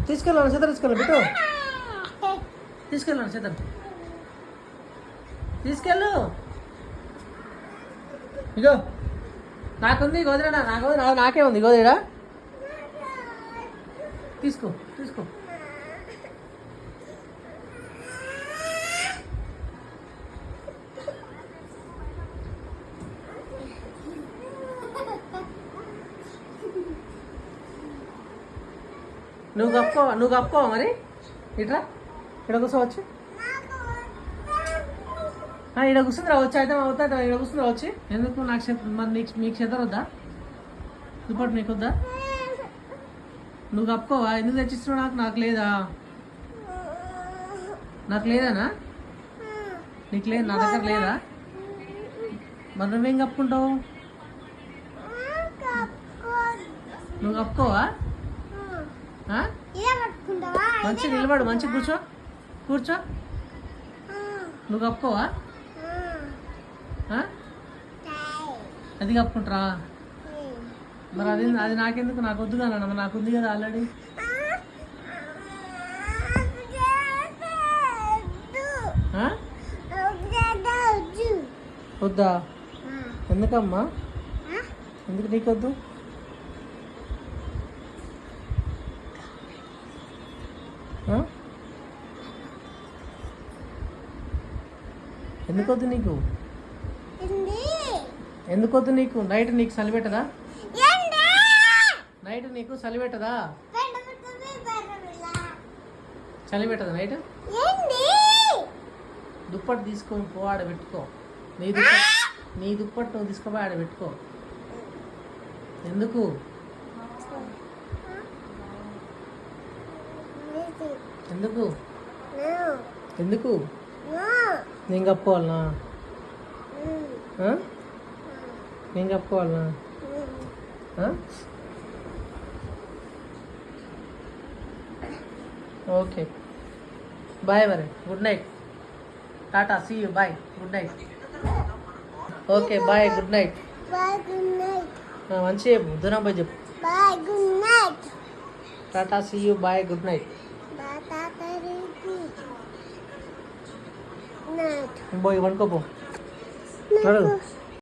తీసుకెళ్ళాను చేద్దరు తీసుకెళ్ళి బిట్టు తీసుకెళ్ళాను చేద్దరు తీసుకెళ్ళు ఇగో నాకుంది గోదిరా నాకు నాకే ఉంది గోదిరా తీసుకో తీసుకో నువ్వు కప్పుకోవా మరి ఇట్రా ఇక్కడ కూర్చోవచ్చు ఇక్కడ కూర్చుంది రావచ్చు అయితే అవుతా ఇక్కడ కూర్చుంది రావచ్చు ఎందుకు నాకు మరి మీకు చెదర వద్దా దుప్పటి నీకు వద్దా నువ్వు కప్పుకోవా ఎందుకు తెచ్చిస్తున్నావు నాకు లేదా నాకు లేదానా నీకు లేదు నా దగ్గర లేదా మరి నువ్వేం కప్పుకుంటావు నువ్వు కప్పుకోవా మంచి నిలబడు మంచి కూర్చో కూర్చో నువ్వు కప్పుకోవా అది కప్పుకుంటారా మరి అది నాకెందుకు నాకు వద్దు కదా నాకు ఉంది కదా ఆల్రెడీ వద్దా ఎందుకమ్మా ఎందుకు నీకొద్దు ఎందుకొద్దు నీకు ఎందుకొద్దు నీకు నైట్ నీకు చలి పెట్టదా నైట్ నీకు చలి పెట్టదా చలి పెట్టదా నైట్ దుప్పటి తీసుకొని పో ఆడ పెట్టుకో నీ దుప్పటి నువ్వు తీసుకోపోయి ఆడ పెట్టుకో ఎందుకు ఎందుకు ఎందుకు నేను కప్పుకోవాలనా నేను కప్పుకోవాలనా ఓకే బాయ్ మరి good night tata see you bye good night okay bye good night మంచి చెప్పు దూరం పోయి చెప్పు tata see you bye good night పోయి వండుకోపో